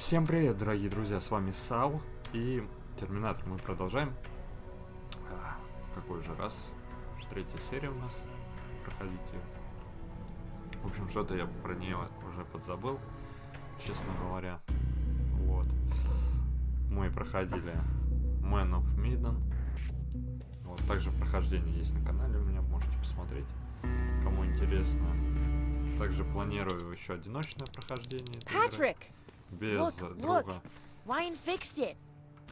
Всем привет, дорогие друзья, с вами Сал и Терминатор. Мы продолжаем. Какой же раз? Уже третья серия у нас. Проходите. В общем, что-то я про нее уже подзабыл, честно говоря. Вот. Мы проходили Man of Medan. Вот, также прохождение есть на канале у меня, можете посмотреть, кому интересно. Также планирую еще одиночное прохождение этой игры. Без друга. Ryan fixed it.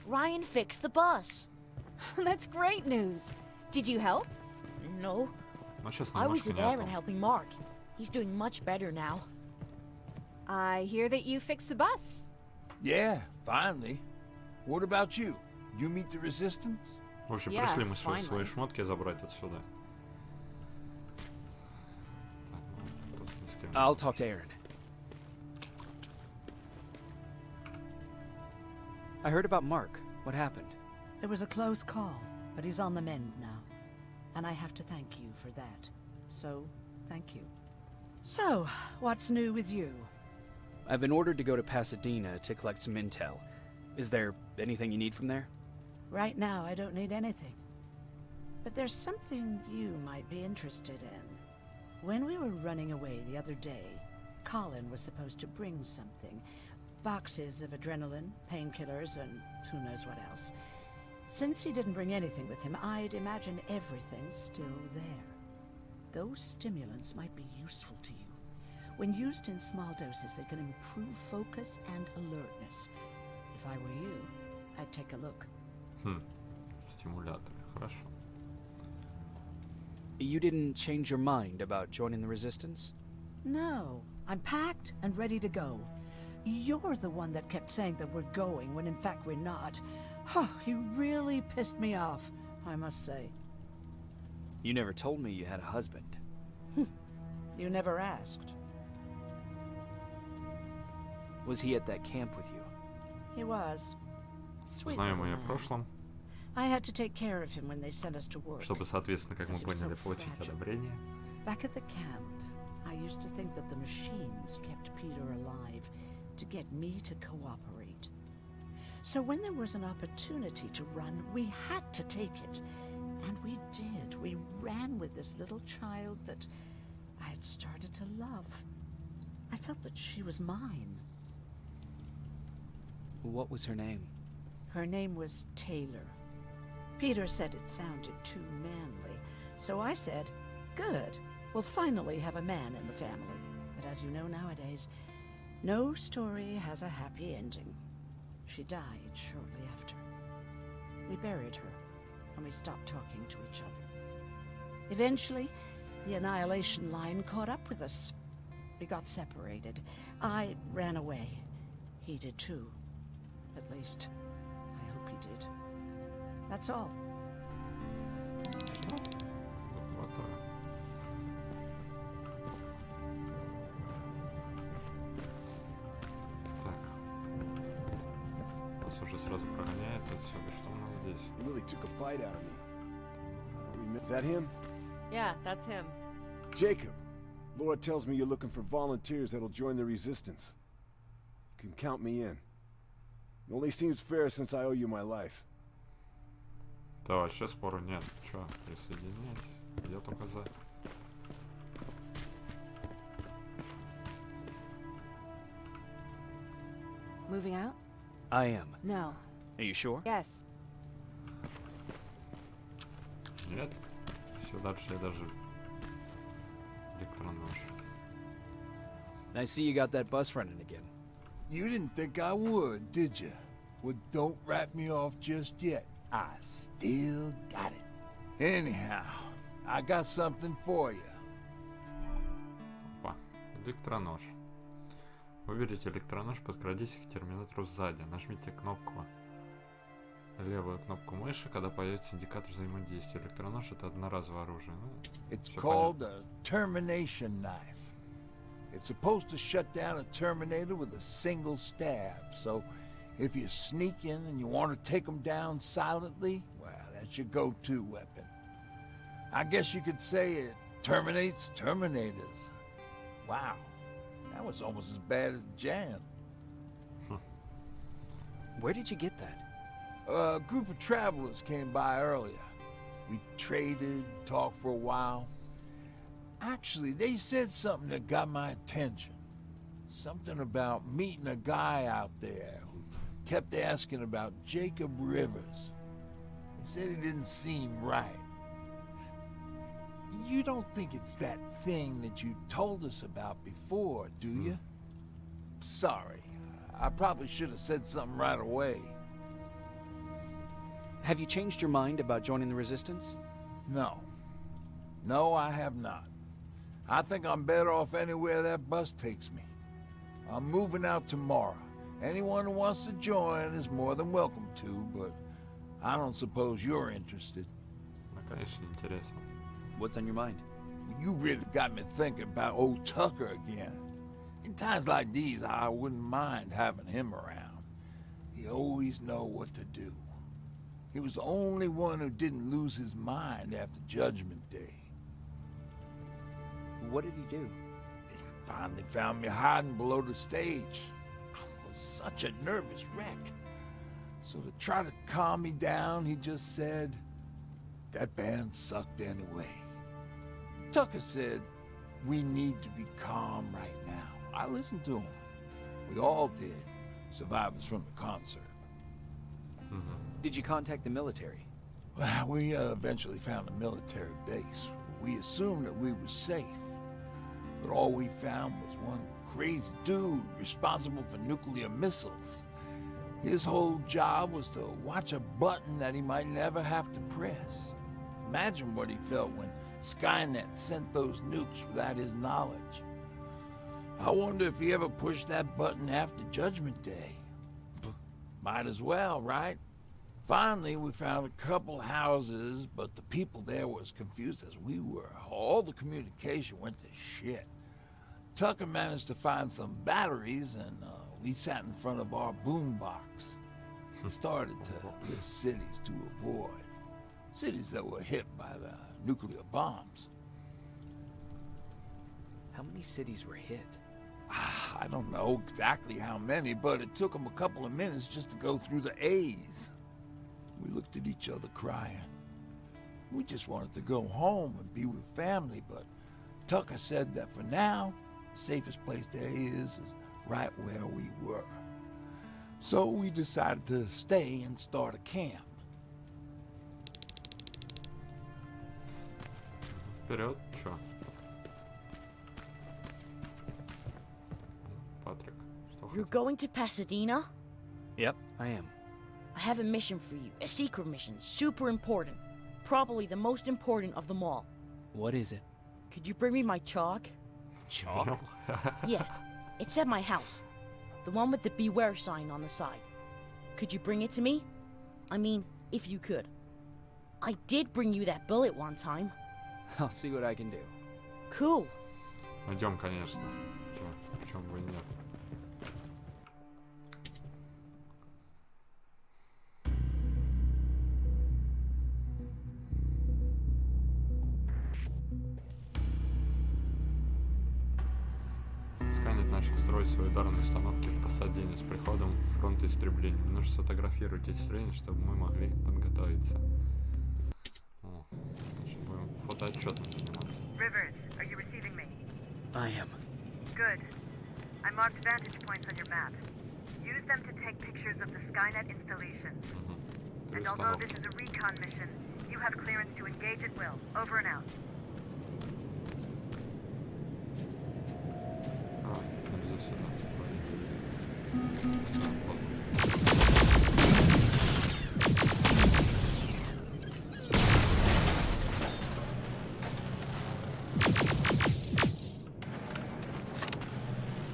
Ryan fixed the bus. That's great news. Did you help? No. I was there and helping Mark. He's doing much better now. I hear that you fixed the bus. Yeah, finally. What about you? You meet the resistance? В общем, пришли мы свои шмотки забрать отсюда. I'll talk to Aaron. I heard about Mark. What happened? It was a close call, but he's on the mend now. And I have to thank you for that. So, thank you. So, what's new with you? I've been ordered to go to Pasadena to collect some intel. Is there anything you need from there? Right now, I don't need anything. But there's something you might be interested in. When we were running away the other day, Colin was supposed to bring something. Boxes of adrenaline, painkillers, and who knows what else. Since he didn't bring anything with him, I'd imagine everything's still there. Those stimulants might be useful to you. When used in small doses, they can improve focus and alertness. If I were you, I'd take a look. Стимуляторы, хорошо. You didn't change your mind about joining the Resistance? No, I'm packed and ready to go. You're the one that kept saying that we're going when in fact we're not. Oh, you really pissed me off, I must say. You never told me you had a husband. You never asked. Was he at that camp with you? He was. Sweet Знаем little о man. прошлом, I had to take care of him when they sent us to work. чтобы, соответственно, как мы He was so поняли, получить fragile. одобрение. Back at the camp, I used to think that the machines kept Peter alive to get me to cooperate. So when there was an opportunity to run, we had to take it. And we did. We ran with this little child that I had started to love. I felt that she was mine. What was her name? Her name was Taylor. Peter said it sounded too manly, so I said, good, we'll finally have a man in the family. But as you know nowadays, no story has a happy ending. She died shortly after. We buried her, and we stopped talking to each other. Eventually, the Annihilation line caught up with us. We got separated. I ran away. He did too. At least, I hope he did. That's all. Так. Нас уже сразу прогоняет отсюда. Что у нас здесь? Really took a bite out of me. Is that him? Yeah, that's him. Jacob. Laura tells me you're looking for volunteers that'll join the resistance. You can count me in. It only seems fair since I owe you my life. Да, вообще спору нет. Чё, присоединяйтесь. Я только за. Moving out? I am. No. Are you sure? Yes. Нет. Все дальше я даже электронож. I see you got that bus running again. You didn't think I would, did you? Well, don't wrap me off just yet. I still got it. Anyhow, I got something for you. Опа. Электронож. Выберите электронож, подкрадитесь к терминатору сзади. Нажмите кнопку, левую кнопку мыши, когда появится индикатор взаимодействия. Электронож — это одноразовое оружие. It's called a termination knife. It's supposed to shut down a Terminator with a single stab. So if you're sneaking and you want to take them down silently, well, that's your go-to weapon. I guess you could say it terminates Terminators. Wow, that was almost as bad as Jan. Where did you get that? A group of travelers came by earlier. We traded, talked for a while. Actually, they said something that got my attention. Something about meeting a guy out there who kept asking about Jacob Rivers. He said he didn't seem right. You don't think it's that thing that you told us about before, do you? Sorry. I probably should have said something right away. Have you changed your mind about joining the Resistance? No. No, I have not. I think I'm better off anywhere that bus takes me. I'm moving out tomorrow. Anyone who wants to join is more than welcome to, but I don't suppose you're interested. Ну, конечно, интересно. What's on your mind? You really got me thinking about old Tucker again. In times like these, I wouldn't mind having him around. He always know what to do. He was the only one who didn't lose his mind after Judgment Day. What did he do? He finally found me hiding below the stage. I was such a nervous wreck. So to try to calm me down, he just said, that band sucked anyway. Tucker said, we need to be calm right now. I listened to him. We all did. Survivors from the concert. Did you contact the military? Well, we eventually found a military base. We assumed that we were safe. But all we found was one crazy dude responsible for nuclear missiles. His whole job was to watch a button that he might never have to press. Imagine what he felt when Skynet sent those nukes without his knowledge. I wonder if he ever pushed that button after Judgment Day. Might as well, right? Finally, we found a couple houses, but the people there were as confused as we were. All the communication went to shit. Tucker managed to find some batteries, and we sat in front of our boombox. Started to list cities to avoid. Cities that were hit by the nuclear bombs. How many cities were hit? I don't know exactly how many, but it took them a couple of minutes just to go through the A's. We looked at each other crying. We just wanted to go home and be with family, but Tucker said that for now, the safest place there is right where we were. So we decided to stay and start a camp. Вперед, чё? Патрик, что You're хоть? going to Pasadena? Yep, I am. I have a mission for you. A secret mission. Super important. Probably the most important of them all. What is it? Could you bring me my chalk? Chalk? Yeah. It's at my house. The one with the beware sign on the side. Could you bring it to me? I mean, if you could. I did bring you that bullet one time. I'll see what I can do. Cool. Идем, конечно. Чё, почему бы и нет? Сканет начал строить свои ударные установки в Пасадене с приходом фронта истребления. Нужно сфотографировать эти строения, чтобы мы могли подготовиться. О, значит, будем фотоотчетом заниматься. Rivers, are you receiving me? I am. Good. I marked vantage points on your map. Use them to take pictures of the Skynet installations. And although this is a recon mission, you have clearance to engage at will. Over and out. А, нельзя сюда. Вот.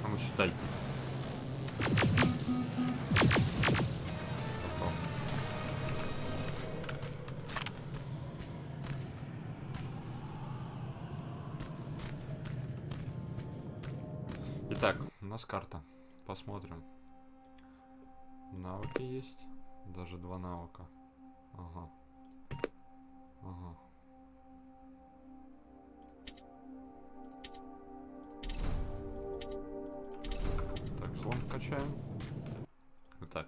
А ну считай. Готов. Итак, у нас карта. Посмотрим. Навыки есть. Даже 2 навыка. Ага. Ага. Так, слон качаем. Итак.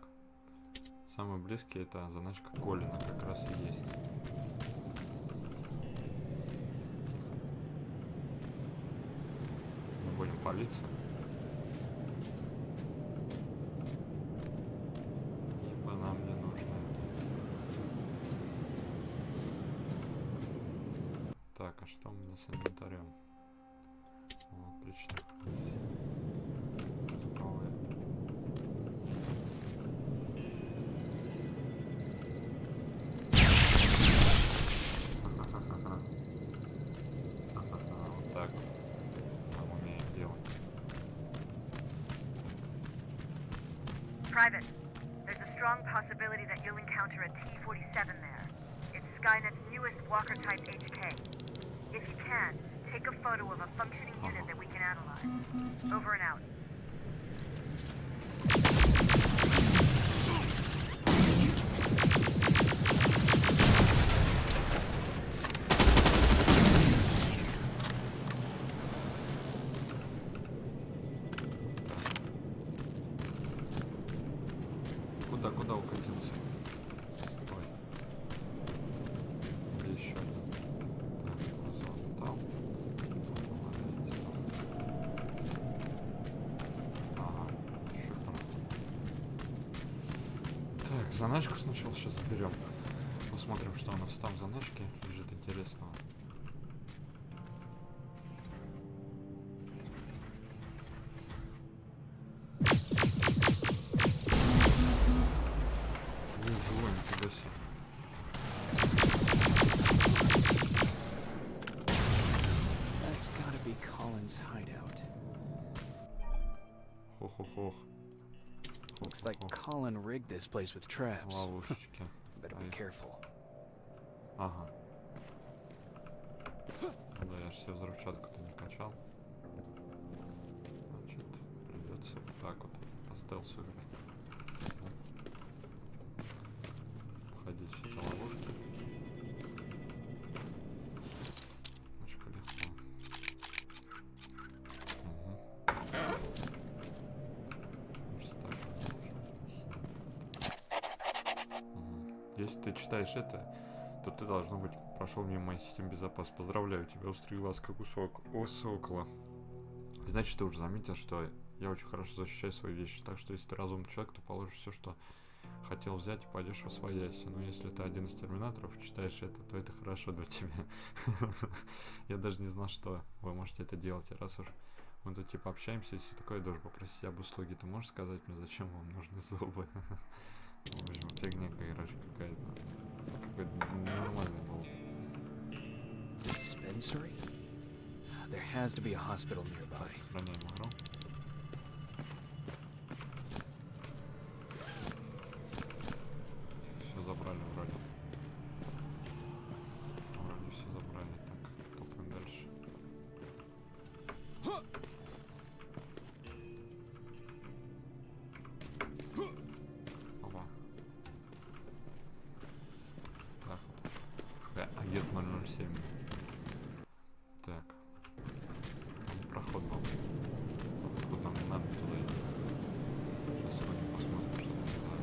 Самый близкий это заначка Колина как раз и есть. Мы будем палиться. Ибо нам не нужно это. Так, а что у меня с инвентарем? О, отлично. Справа. Вот так. Мы умеем делать. Private, there's a strong possibility that you'll encounter a T-47 there. It's Skynet's newest Walker-type HK. If you can, take a photo of a functioning unit that we can analyze. Over and out. Куда укатился? Стой. Где еще один? Так, залутал. Ага, еще хорошо. Так, заначку сначала сейчас заберем. Посмотрим, что у нас там в заначке лежит интересного. Живой, нифига себе. That's gotta be Colin's hideout. Хох-хох-хох. Looks like Colin rigged this place with traps. Ловушечки. Better be careful. Ага. Да, я же себе взрывчатку-то не качал. Значит, придется вот так вот по стелсу играть. Входить в эти ловушки. Немножко легко. Если ты читаешь это, то ты, должно быть, прошел мимо моей системы безопасности. Поздравляю тебя, острый глаз, как у сокола. Значит, ты уже заметил, что я очень хорошо защищаю свои вещи. Так что, если ты разумный человек, то положишь все, что хотел взять, и пойдешь во свояси. Но если ты один из терминаторов и читаешь это, то это хорошо для тебя. Я даже не знал, что вы можете это делать. И раз уж мы тут типа общаемся и все такое, я должен попросить об услуге. Ты можешь сказать мне, зачем вам нужны зубы? В общем, фигня какая-то. Какой-то ненормальный был. Dispensary? There has to be a hospital nearby. Сохраняем игру. Все забрали вроде. Вроде все забрали. Так, топаем дальше. Опа. Так вот. Агент 007. Так. Там проход был. Тут нам не надо туда идти. Сейчас сходим, посмотрим, что там.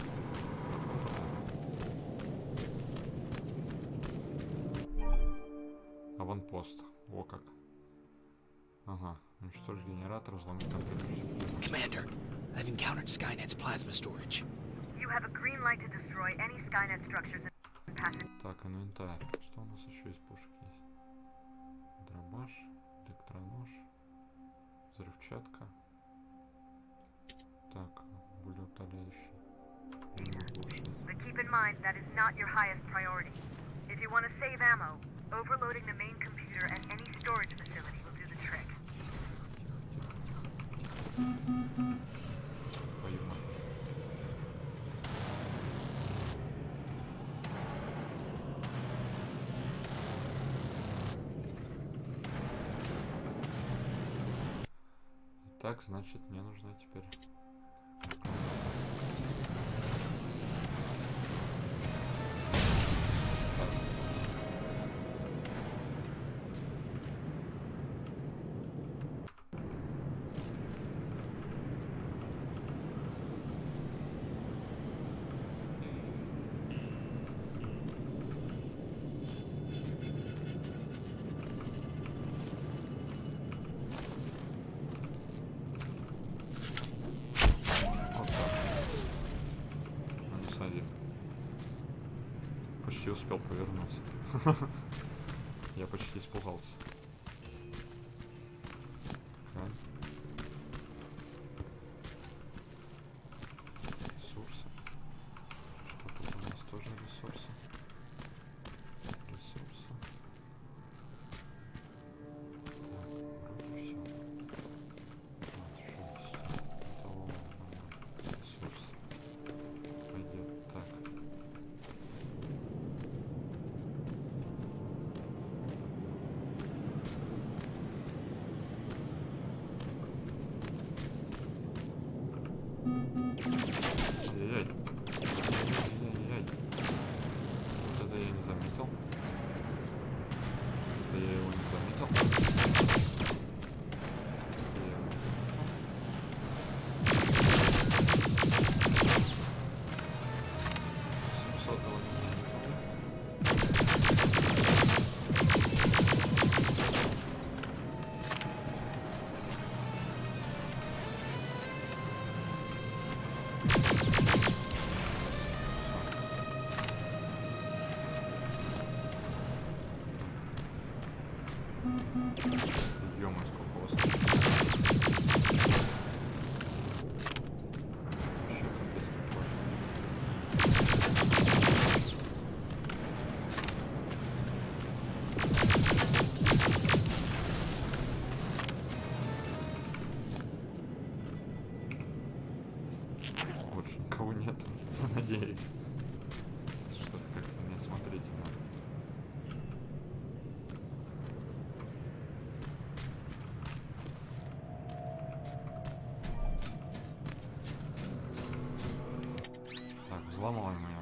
Аванпост. О как. Ага. Уничтожить генератор, взломить компьютер. Commander, I've encountered Skynet's plasma storage. You have a green light to destroy any Skynet structures and pass it. Так, инвентарь. Что у нас еще из пушек есть? Дробаш, электронож, взрывчатка. Так, болеутоляющий. But keep in mind that is not your highest priority. If you want to save ammo, overloading the main computer at any storage facility will do the trick. Твою мать. Так, значит, мне нужно теперь... успел повернуться. Я почти испугался. Так. Ресурсы. Что тут у нас тоже ресурсы? Ресурсы. Так, вроде все. Ресурсы. Пойдет так. Ай-яй-яй. Ай-яй-яй. Вот это я не заметил. Это я его не заметил. Это я его не заметил. 700-го не заметил. Ё-моё, сколько у вас тут. Вообще капец какой. Больше никого нету, надеюсь. Что-то как-то неосмотрительно. Так, взломаем ее.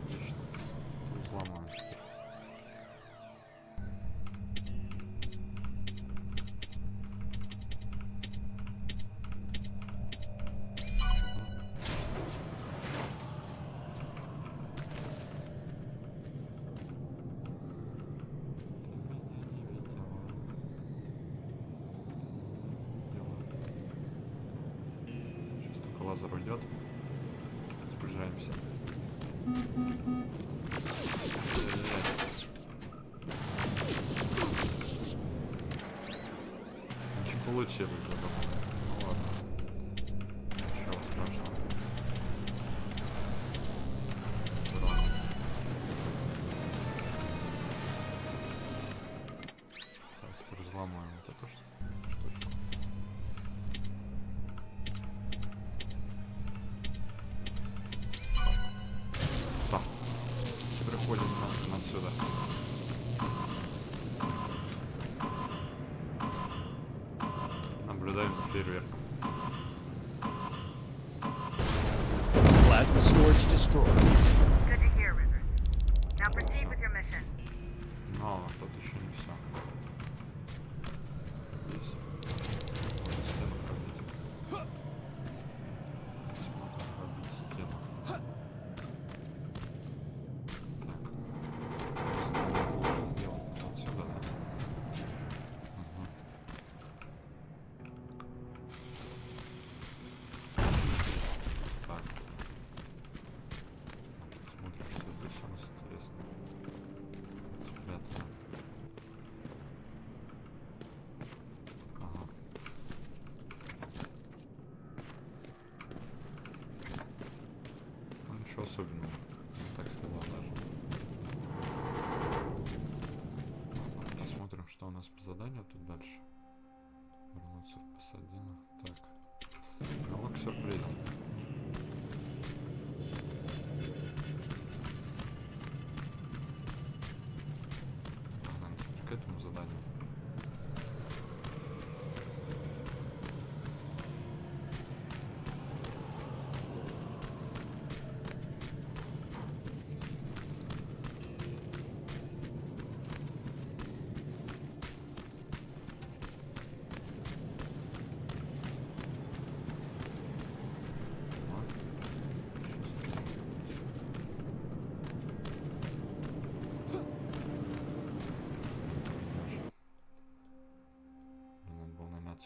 Отлично. Взломаем. Сейчас только лазер уйдет. Сближаемся. Не получилось, я думаю. Ну ладно. Ничего страшного. Здорово. Так, теперь взломаем вот эту штучку. Так. Теперь ходим отсюда. Наблюдаем за фейерверком. Plasma storage destroyed. Good to hear, Rivers. Now proceed with your mission. Но тут еще не все. Здесь. Можно стену пробить. Смотрим, пробить стену. Так. Стену лучше сделать отсюда, да? Угу. Так. Смотрим, что здесь у нас интересно. Спрятано. Ага. Ну, ничего особенного. Я так сказал даже. Посмотрим, что у нас по заданию тут дальше. Вернуться в Пасадину. Так. Диалог сюрприз. Погнали теперь к этому заданию.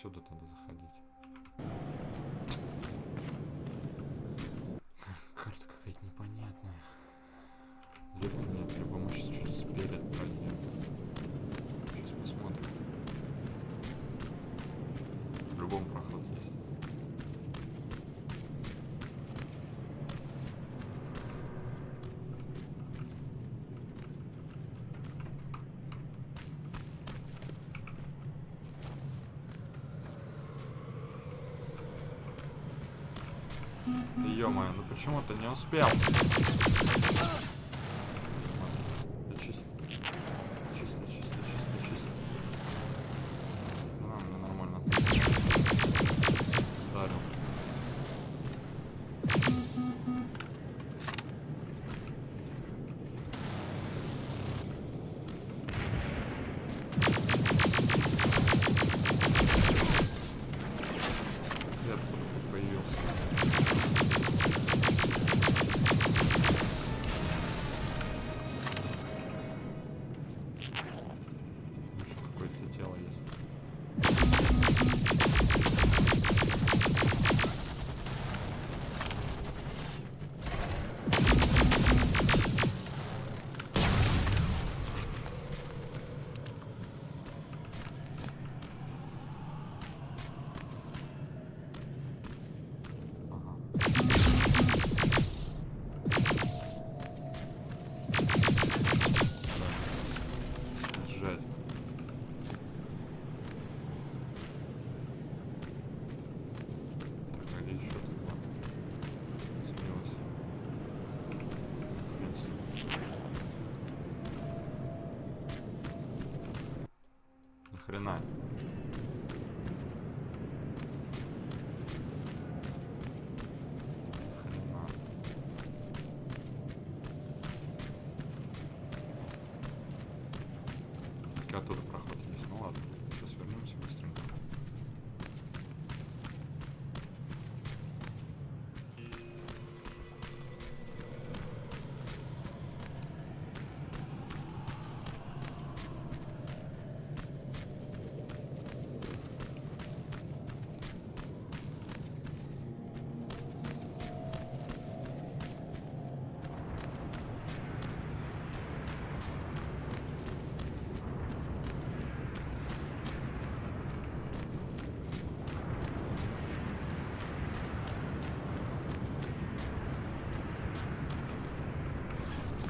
отсюда тогда заходить. Карта какая-то непонятная. Либо нет, либо мы сейчас через перед пройдем. Сейчас посмотрим. В любом проход есть. Да ё-моё, ну почему ты не успел? Лечись. Лечись, лечись, лечись, лечись. Ну, мне нормально. Ударил. Я откуда тут появился? Еще какое-то тело есть. Сжать. Так, а где еще тогда? Сменилось. В принципе. Ни хрена. Ни хрена. Оттуда проход есть. Ну ладно, сейчас вернемся быстренько.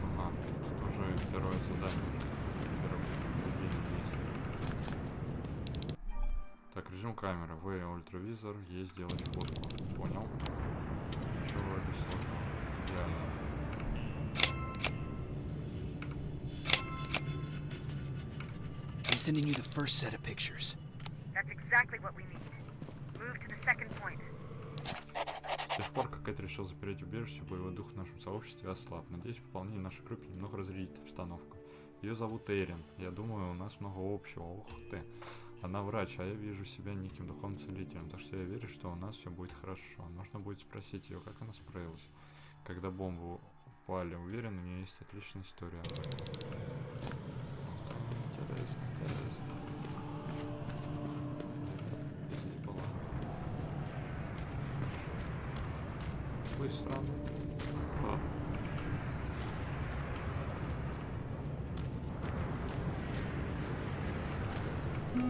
Ага, тут уже первое задание. Первое поведение есть. Так, режим камеры. В, ультравизор, есть сделать фотку. Понял. Ничего вроде сложного. Идеально. I'm sending you the first set of pictures. That's exactly what we need. Move to the second point. С тех пор, как Кэт решил запереть убежище, боевой дух в нашем сообществе ослаб. Надеюсь, пополнение нашей группы немного разрядит обстановку. Ее зовут Эрин. Я думаю, у нас много общего. Ух ты. Она врач, а я вижу себя неким духовным целителем. Так что я верю, что у нас все будет хорошо. Нужно будет спросить ее, как она справилась. Когда бомбы упали, уверен, у нее есть отличная история об этом. Интересно, интересно. Здесь была. Быстро. А.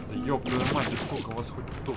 Да ёб твою мать, да сколько вас хоть тут?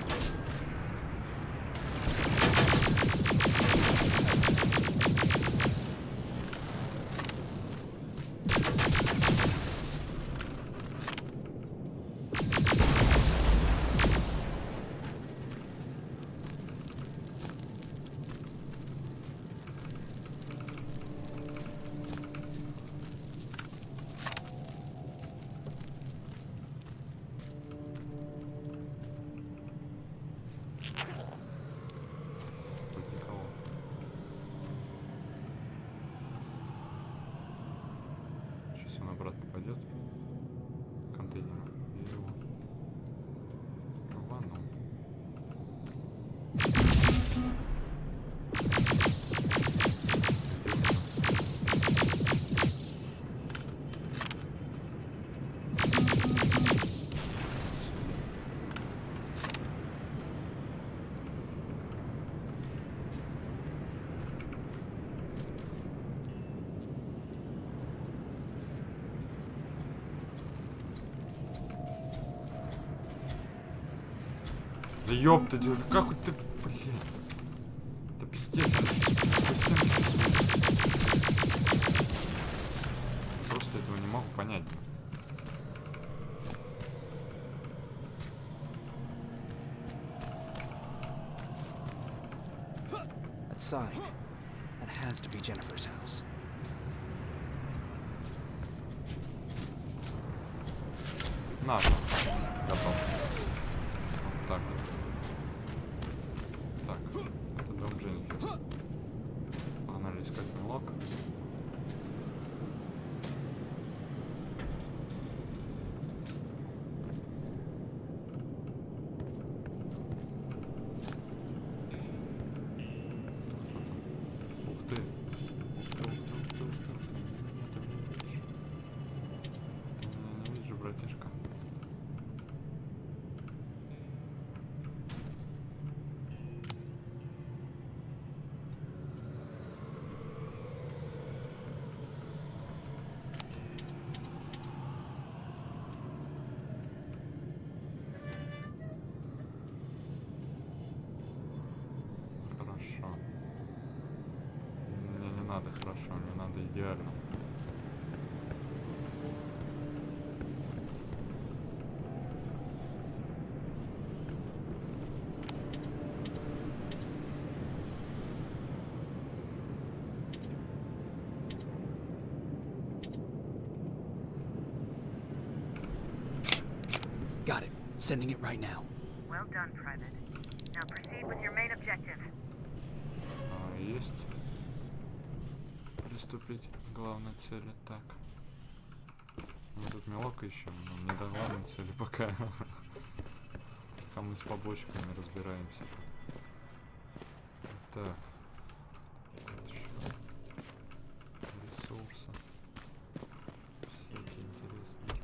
Да ёпта, как ты, блин. Это пиздец. Просто этого не могу понять. That sign. That has to be Jennifer's house. Наш. Готов. Вот так вот. Так, это дом Дженнифер. Погнали искать мелок. Ух ты. Ух ты, ух ты, ух ты, ух ты. Ты меня не видишь. Ты меня не видишь, братишка. Хорошо. Мне не надо хорошо, мне надо идеально. Got it. Sending it right now. Well done, Private. Now proceed with your main objective. Есть. Приступить к главной цели. Так. Мы тут мелок ищем, но не до главной цели пока. Пока мы с побочками разбираемся тут. Так. Вот еще. Ресурсы. Всякие интересные.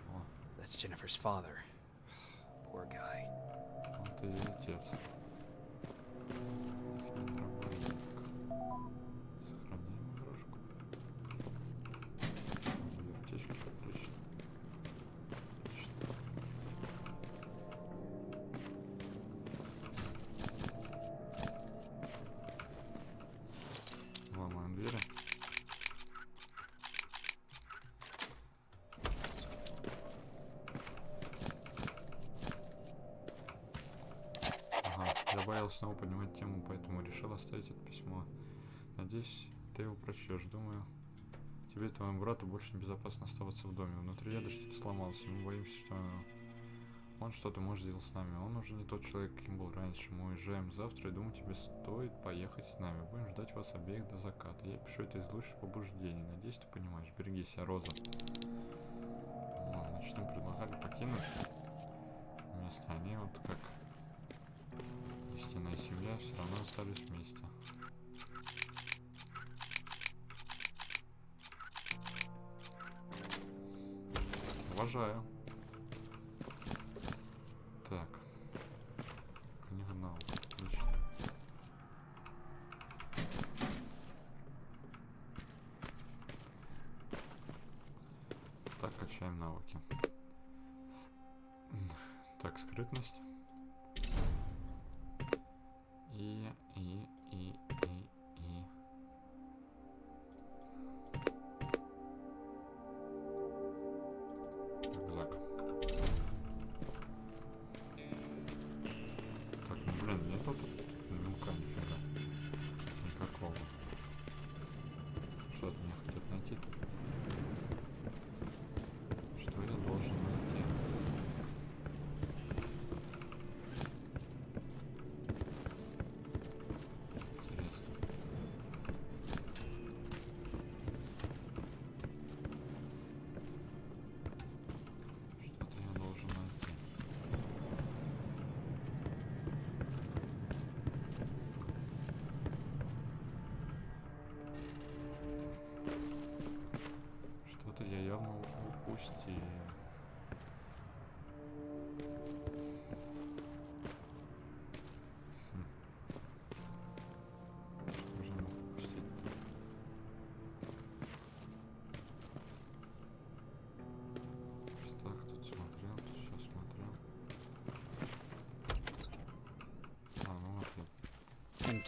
О, That's Jennifer's father. Poor guy. вот и отец. Сохраняем игрушку. Ой, аптечки, отлично. Отлично. Ломаем двери. Я боялся снова поднимать тему, поэтому решил оставить это письмо. Надеюсь, ты его прочтешь. Думаю, тебе и твоему брату больше небезопасно оставаться в доме. Внутри яда что-то сломалось, и мы боимся, что он что-то может сделать с нами. Он уже не тот человек, каким был раньше. Мы уезжаем завтра, и думаю, тебе стоит поехать с нами. Будем ждать вас обеих до заката. Я пишу это из лучших побуждений. Надеюсь, ты понимаешь. Береги себя, Роза. Вот, значит, им предлагали покинуть вместе. Они вот как истинная семья все равно остались вместе. Уважаю. Так. Книга навыков. Отлично. Так, качаем навыки. Так, скрытность. И. Рюкзак. Так, ну блин, нет тут мелка нифига. Никакого. Что мне хотят найти тут? Что я должен найти?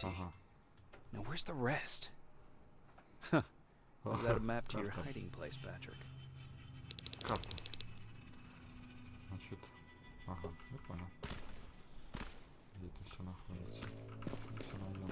Ага. Now where's the rest? Huh. Is that a map to your Карта. hiding place, Patrick? Карта. Значит, ага, я понял. Где это все находится? Все найдем.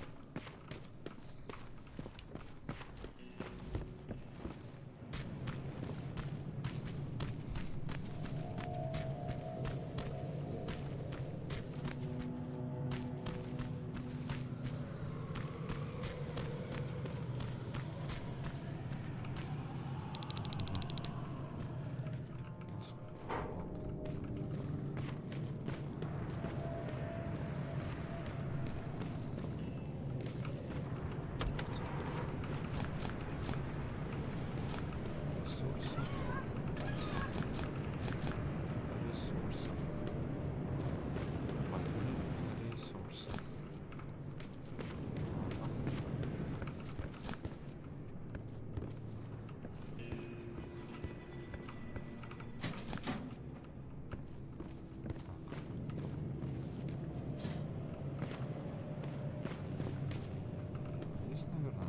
Здесь, наверное,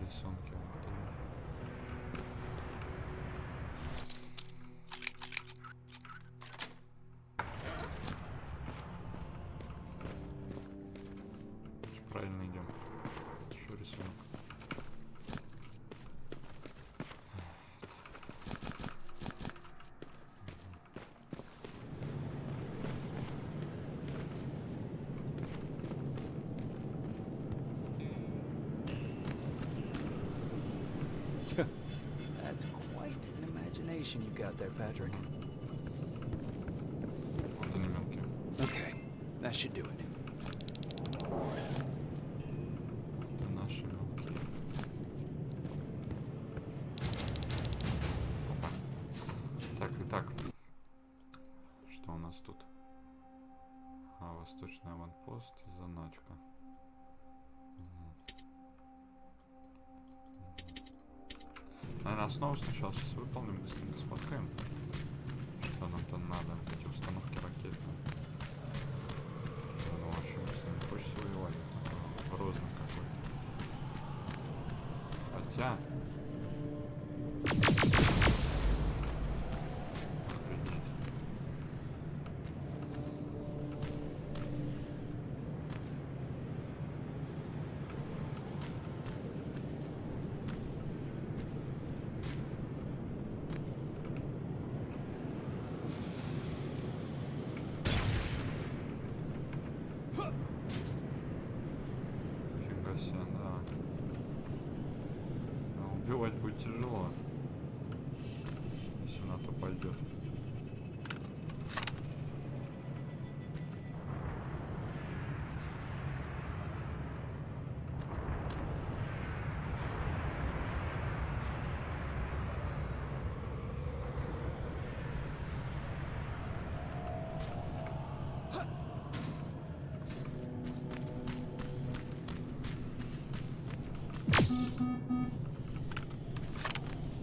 рисунки вот они. Правильно идем. Еще рисунок. That's quite an imagination you've got there, Patrick. Вот они мелкие. Okay, that should do it. Это наши мелкие. Опа. Так, и так. Что у нас тут? А, восточный аванпост, заначка. Наверное, основу сначала сейчас выполним, быстренько сфоткаем. Что нам там надо? Вот эти установки ракетные. Ну, вообще, если не хочется воевать. Грозный какой-то. Хотя... Охренеть. Фига себе, да. А убивать будет тяжело, если на то пойдет.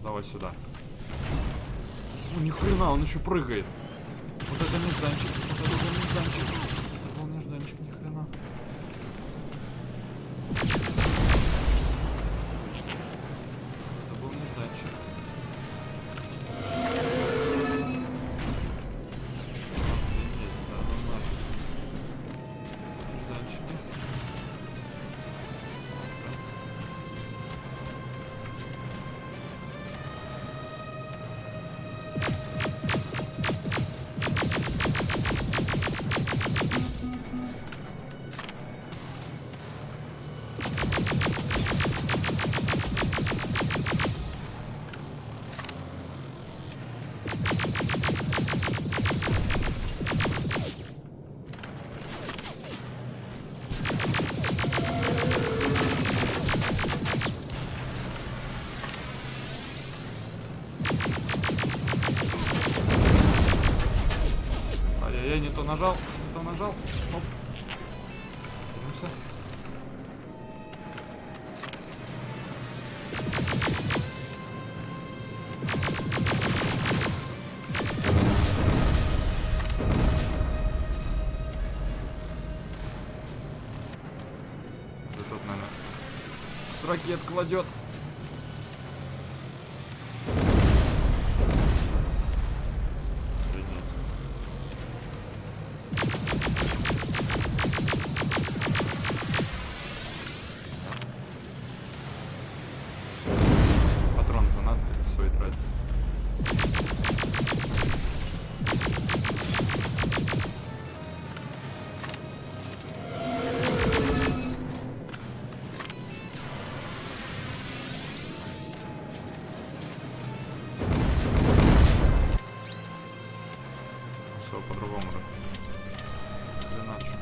Давай сюда. О, ни хрена, он еще прыгает. Вот это нежданчик, вот это нежданчик. Это был нежданчик, ни хрена. Это был нежданчик. Охренеть, да, ну нафиг. Это нежданчики. Я не то нажал, не то нажал. Оп. Вернемся. пакет кладет. Патрон-то надо свой тратить. Все по-другому. Иначе.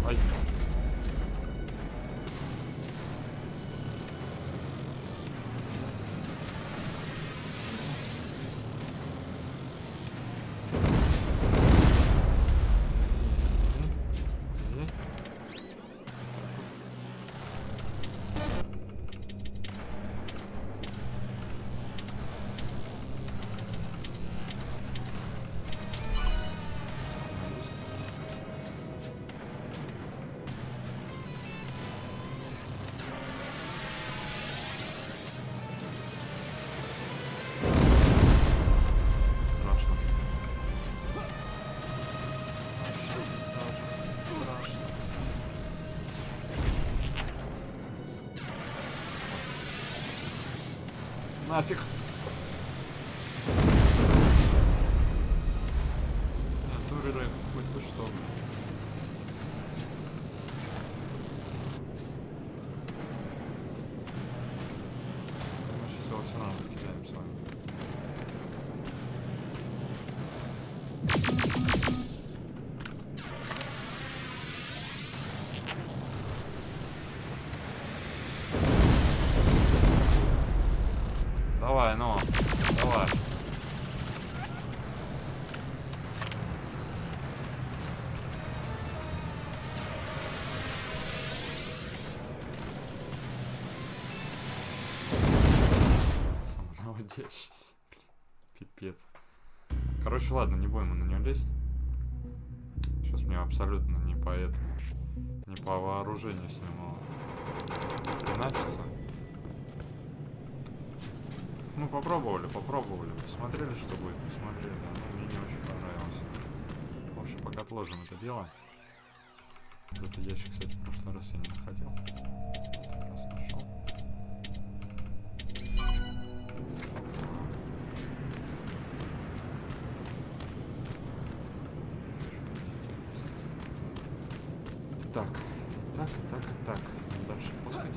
Ай. Нафиг. Туреры, хоть бы что. Мы сейчас его все равно раскидаем с вами. Давай, ну, давай. Самонаводящийся. Пипец. Короче, ладно, не будем на нее лезть. Сейчас мне абсолютно не по этому, не по вооружению с ним хреначится. Ну, попробовали, посмотрели, что будет, посмотрели, да, ну, мне не очень понравилось. В общем, пока отложим это дело. Вот этот ящик, кстати, в прошлый раз я не находил. Этот раз нашел. Так, так. Дальше пускать.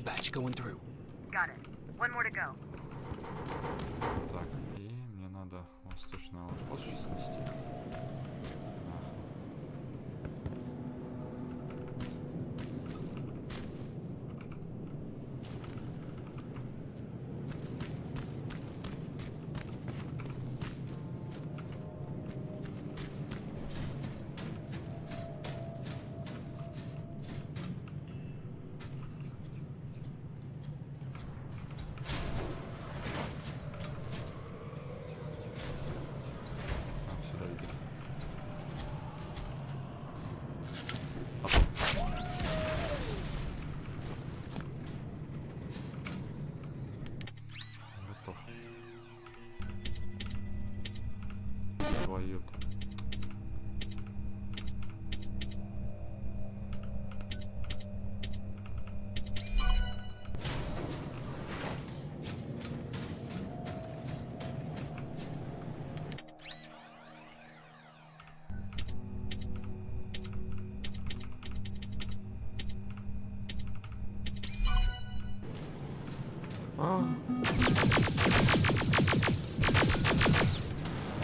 Batch going through. Got it. One more to go. Так, и мне надо восточный аванпост сейчас нести. А.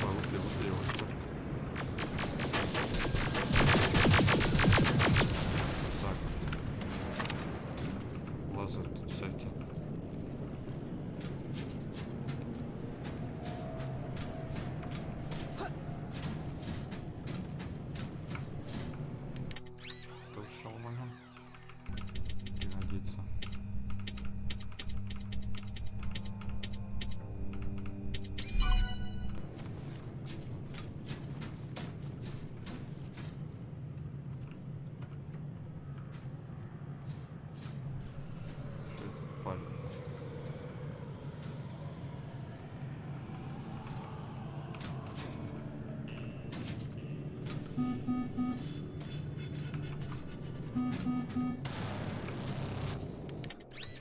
Лупи, лупи его. Так. Лазают тут всякие. Тоже шалманом пригодится. Что это палит?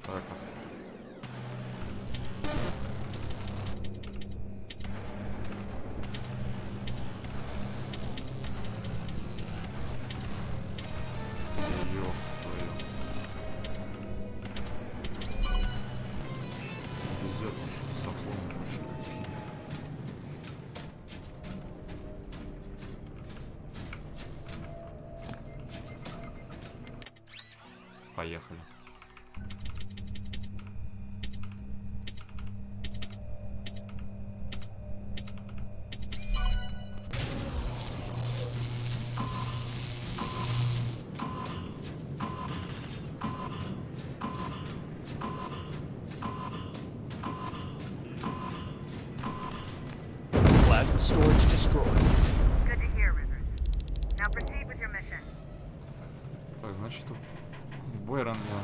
Так вот. Ёб твою. Везет, что с опломом вообще какие-то. Поехали. Plasma storage destroyed. Good to hear, Rivers. Now proceed with your mission. Так, значит, Байрон я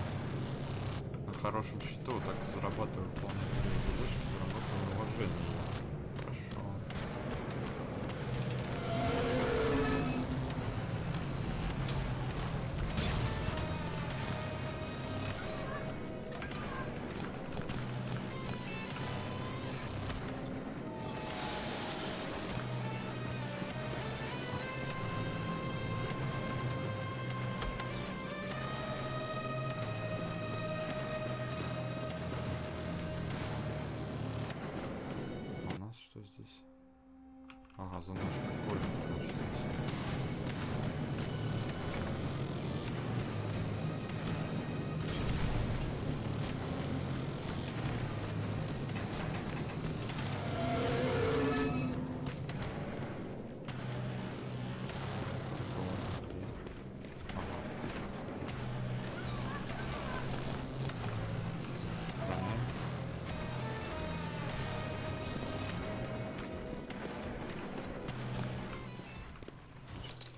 на хорошем счету, так зарабатываю вполне задачи, зарабатываю уважение его. Хорошо. У нас что здесь? Ага, заначка гольфа, значит, здесь. Такого нет. Ага. Охраняем.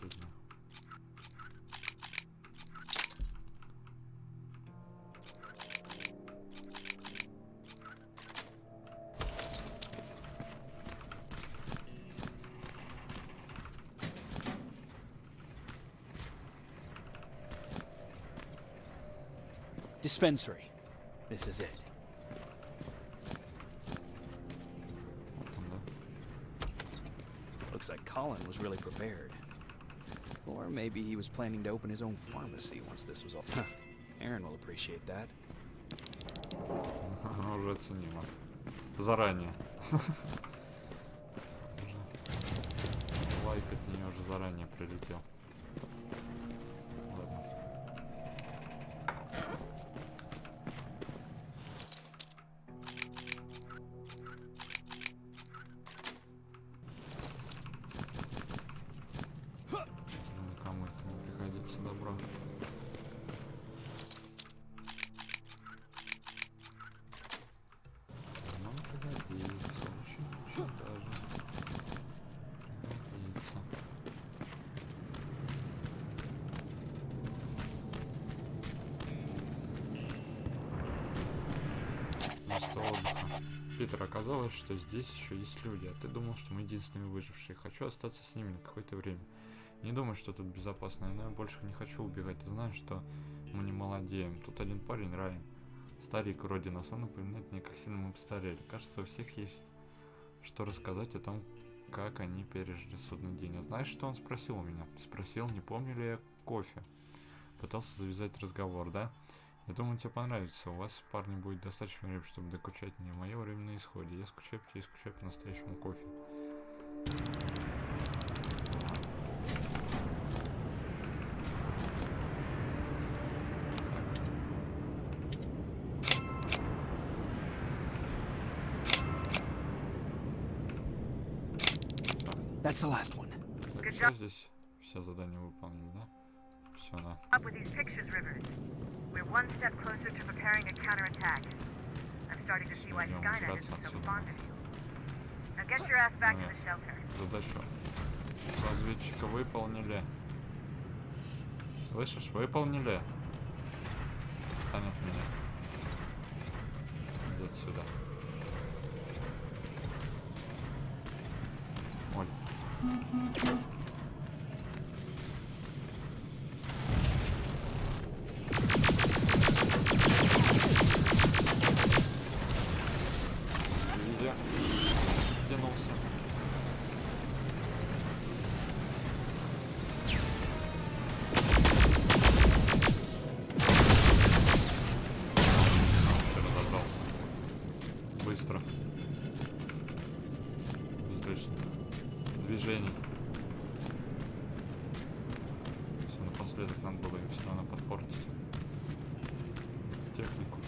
Видно. Dispensary. This is it. Вот он, да? Looks like Colin was really prepared. Or maybe he was planning to open his own pharmacy once this was all. Huh. Aaron will appreciate that. Уже оценила. Заранее. Лайк от нее уже заранее прилетел. Ладно. Никому это не пригодится, добро. Нам пригодится, очень даже пригодится. Место отдыха. Питер, оказалось, что здесь еще есть люди, а ты думал, что мы единственные выжившие. Хочу остаться с ними на какое-то время. Не думаю, что тут безопасно, но я больше не хочу убегать. Ты знаешь, что мы не молодеем. Тут один парень, Райан. Старик вроде нас, он напоминает мне, как сильно мы постарели. Кажется, у всех есть что рассказать о том, как они пережили судный день. А знаешь, что он спросил у меня? Спросил, не помню ли я кофе. Пытался завязать разговор, да? Я думаю, тебе понравится. У вас, парни, будет достаточно времени, чтобы докучать мне. Мое время на исходе. Я скучаю и скучаю по настоящему кофе. That's the last one. Так, все здесь? Все задания выполнили, да? Все, на. Up with these pictures, Rivers. We're one step closer to preparing a counterattack. I'm starting to see why Skynet isn't so fond of you. Now get your ass back to the shelter. Задачу разведчика выполнили. Слышишь? Выполнили. Отстань от меня. Иди отсюда. Ой. Видя. Тянулся. Разобрался. Быстро. Безлишних движений. Все, напоследок надо было им все равно подпортить технику.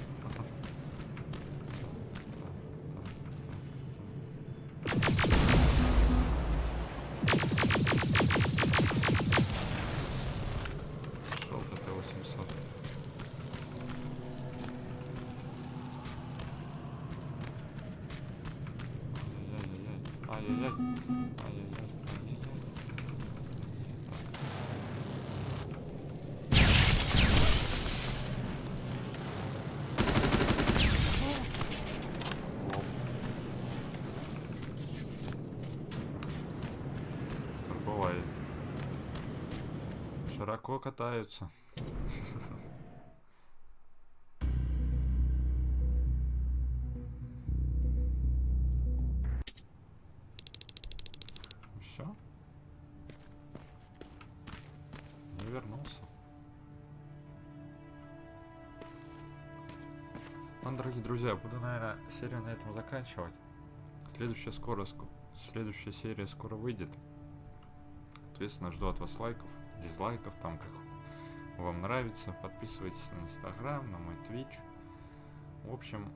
Шел ТТ-800. Ай-яй-яй. Ай-яй-яй. Ай-яй-яй. Так бывает. Широко катаются. Все. Не вернулся. Ладно, дорогие друзья, буду, наверное, серию на этом заканчивать. Следующая серия скоро выйдет. Соответственно, жду от вас лайков, дизлайков, там как вам нравится. Подписывайтесь на Инстаграм, на мой Твич. В общем,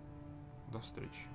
до встречи.